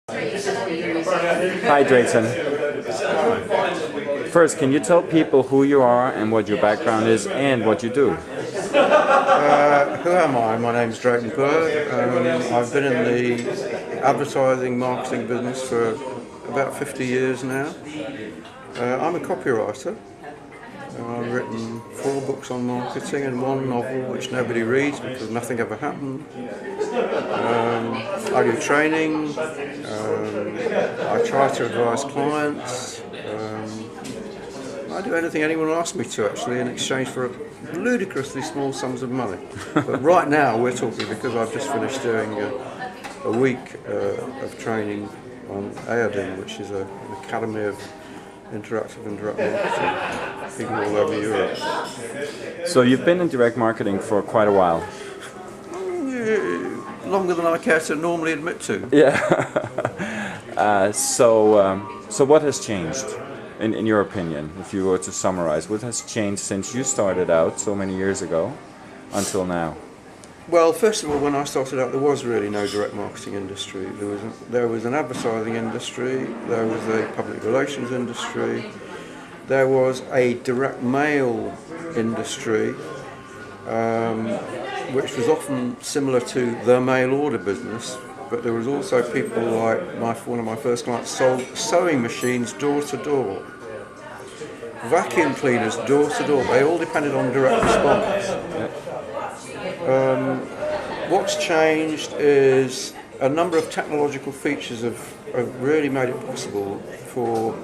Hi, Drayton. First, can you tell people who you are and what your background is and what you do? Who am I? My name's Drayton Bird. I've been in the advertising marketing business for about 50 years now. I'm a copywriter. I've written 4 books on marketing and 1 novel which nobody reads because nothing ever happened. I do training. I try to advise clients. I do anything anyone asks me to, actually, in exchange for ludicrously small sums of money. But right now we're talking because I've just finished doing a week of training on EADIM, which is an academy of interactive and direct marketing, people all over Europe. So you've been in direct marketing for quite a while. Longer than I care to normally admit to. Yeah. So what has changed, in your opinion, if you were to summarize? What has changed since you started out so many years ago until now? Well, first of all, when I started out, there was really no direct marketing industry. There was an advertising industry, there was a public relations industry, there was a direct mail industry, which was often similar to the mail order business, but there was also people like one of my first clients sold sewing machines door to door, vacuum cleaners door to door. They all depended on direct response. What's changed is a number of technological features have really made it possible for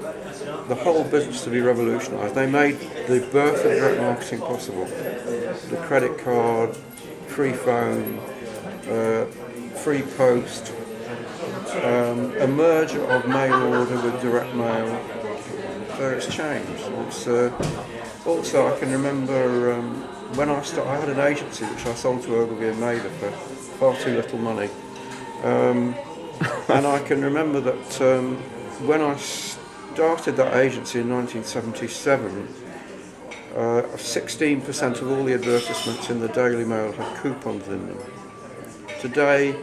the whole business to be revolutionised. They made the birth of direct marketing possible. The credit card, free phone, free post, a merger of mail order with direct mail. So it's changed. It's also, I can remember when I had an agency which I sold to Ogilvy and Mather for far too little money, and I can remember that when I started that agency in 1977, 16% of all the advertisements in the Daily Mail had coupons in them. Today,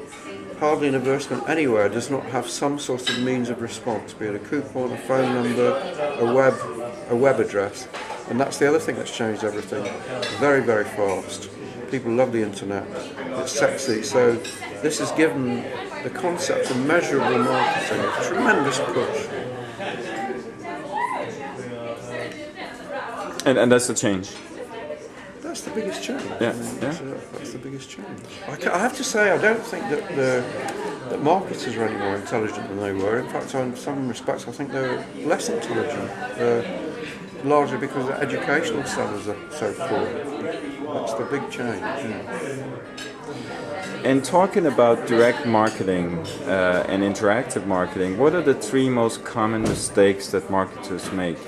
hardly an advertisement anywhere does not have some sort of means of response, be it a coupon, a phone number, a web address. And that's the other thing that's changed everything. Very, very fast. People love the internet. It's sexy. So this has given the concept of measurable marketing a tremendous push. And that's the change. That's the biggest change. Yeah, that's the biggest change. I have to say, I don't think that marketers are any more intelligent than they were. In fact, in some respects, I think they're less intelligent. Largely because the educational standards are so poor. That's the big change. And talking about direct marketing and interactive marketing, what are the 3 most common mistakes that marketers make?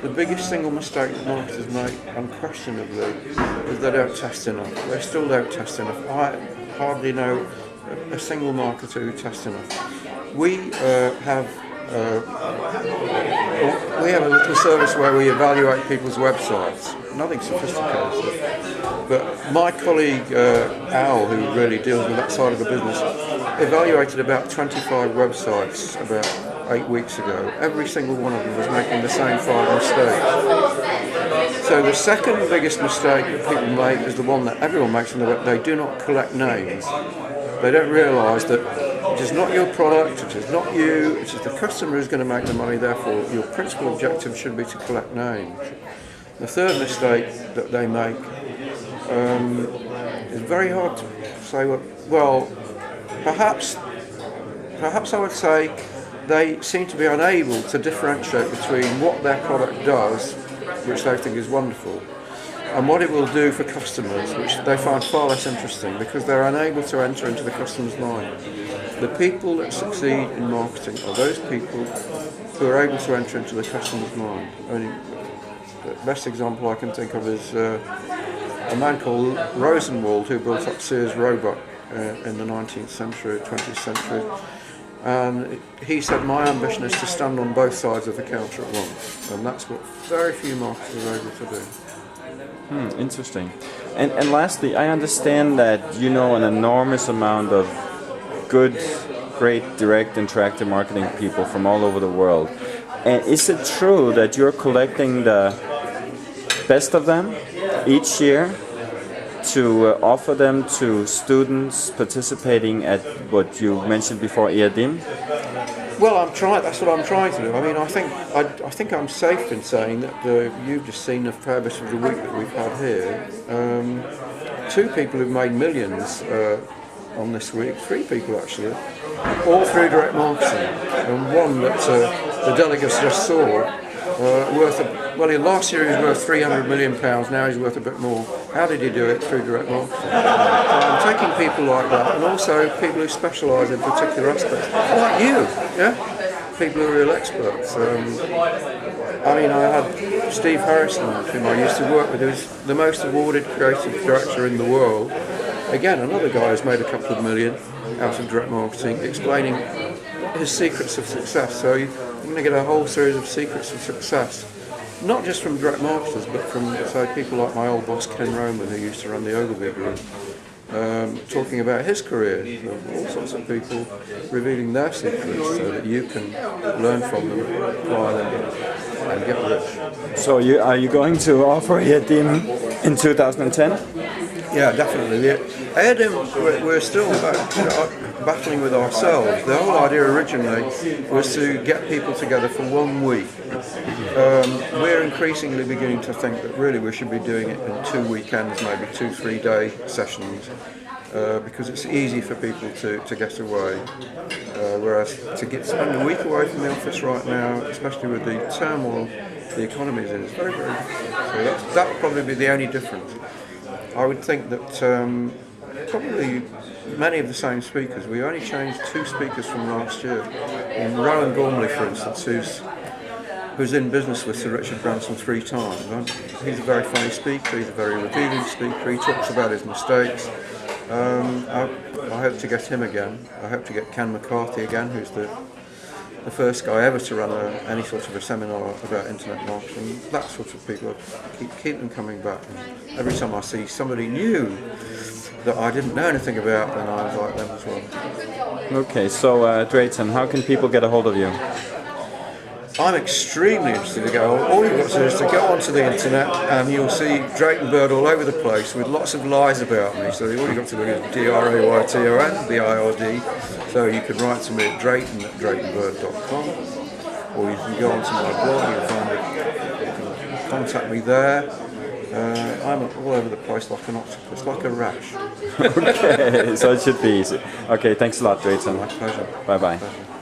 The biggest single mistake that marketers make, unquestionably, is they don't test enough. They still don't test enough. I hardly know a single marketer who tests enough. We have a little service where we evaluate people's websites. Nothing sophisticated. But my colleague Al, who really deals with that side of the business, evaluated about 25 websites about 8 weeks ago. Every single one of them was making the same 5 mistakes. So the second biggest mistake that people make is the one that everyone makes on the web. They do not collect names. They don't realise that it is not your product, it is not you, it is the customer who's going to make the money, therefore your principal objective should be to collect names. The third mistake that they make is very hard to say. Well, perhaps I would say they seem to be unable to differentiate between what their product does, which they think is wonderful, and what it will do for customers, which they find far less interesting because they're unable to enter into the customer's mind. The people that succeed in marketing are those people who are able to enter into the customer's mind. The best example I can think of is a man called Rosenwald who built up Sears Roebuck in the 19th century, 20th century. And he said, my ambition is to stand on both sides of the counter at once. And that's what very few marketers are able to do. Interesting. And lastly, I understand that you know an enormous amount of good great direct interactive marketing people from all over the world. And is it true that you're collecting the best of them each year to offer them to students participating at what you mentioned before, EADIM? Well, I'm trying. That's what I'm trying to do. I mean, I think I'm safe in saying that you've just seen the purpose of the week that we've had here. Two people who've made millions on this week. Three people actually, all through direct marketing, and one that the delegates just saw last year he was worth £300 million. Now he's worth a bit more. How did he do it? Through direct marketing. So I'm taking people like that, and also people who specialise in particular aspects, like you, yeah. People who are real experts. I mean, I had Steve Harrison, whom I used to work with, who's the most awarded creative director in the world. Again, another guy who's made a couple of million out of direct marketing, explaining his secrets of success. So you're going to get a whole series of secrets of success, not just from direct marketers, but from, say, people like my old boss Ken Roman, who used to run the Ogilvy Group, talking about his career. So all sorts of people revealing their secrets so that you can learn from them, apply them, and get rich. So are you going to offer EADIM in 2010? Yeah, definitely. EADIM, we're still battling with ourselves. The whole idea originally was to get people together for 1 week. We're increasingly beginning to think that really we should be doing it in 2 weekends, maybe 2-3 day sessions, because it's easy for people to get away. Whereas to spend a week away from the office right now, especially with the turmoil the economy is in, is very, very difficult. So that would probably be the only difference. I would think that probably many of the same speakers. We only changed 2 speakers from last year. In Rowan Gormley, for instance, who's in business with Sir Richard Branson 3 times. He's a very funny speaker, he's a very revealing speaker, he talks about his mistakes. I hope to get him again. I hope to get Ken McCarthy again, who's the first guy ever to run any sort of a seminar about internet marketing. That sort of people, keep them coming back. And every time I see somebody new that I didn't know anything about, then I invite them as well. Okay, so Drayton, how can people get a hold of you? I'm extremely interested to go. All you've got to do is to go onto the internet and you'll see Drayton Bird all over the place with lots of lies about me. So all you've got to do is Drayton BIRD. So you can write to me at drayton@draytonbird.com, or you can go onto my blog, you'll find it, you can contact me there. I'm all over the place like an octopus, like a rash. Okay, so it should be easy. Okay, thanks a lot, Drayton. My pleasure. Bye-bye. Pleasure.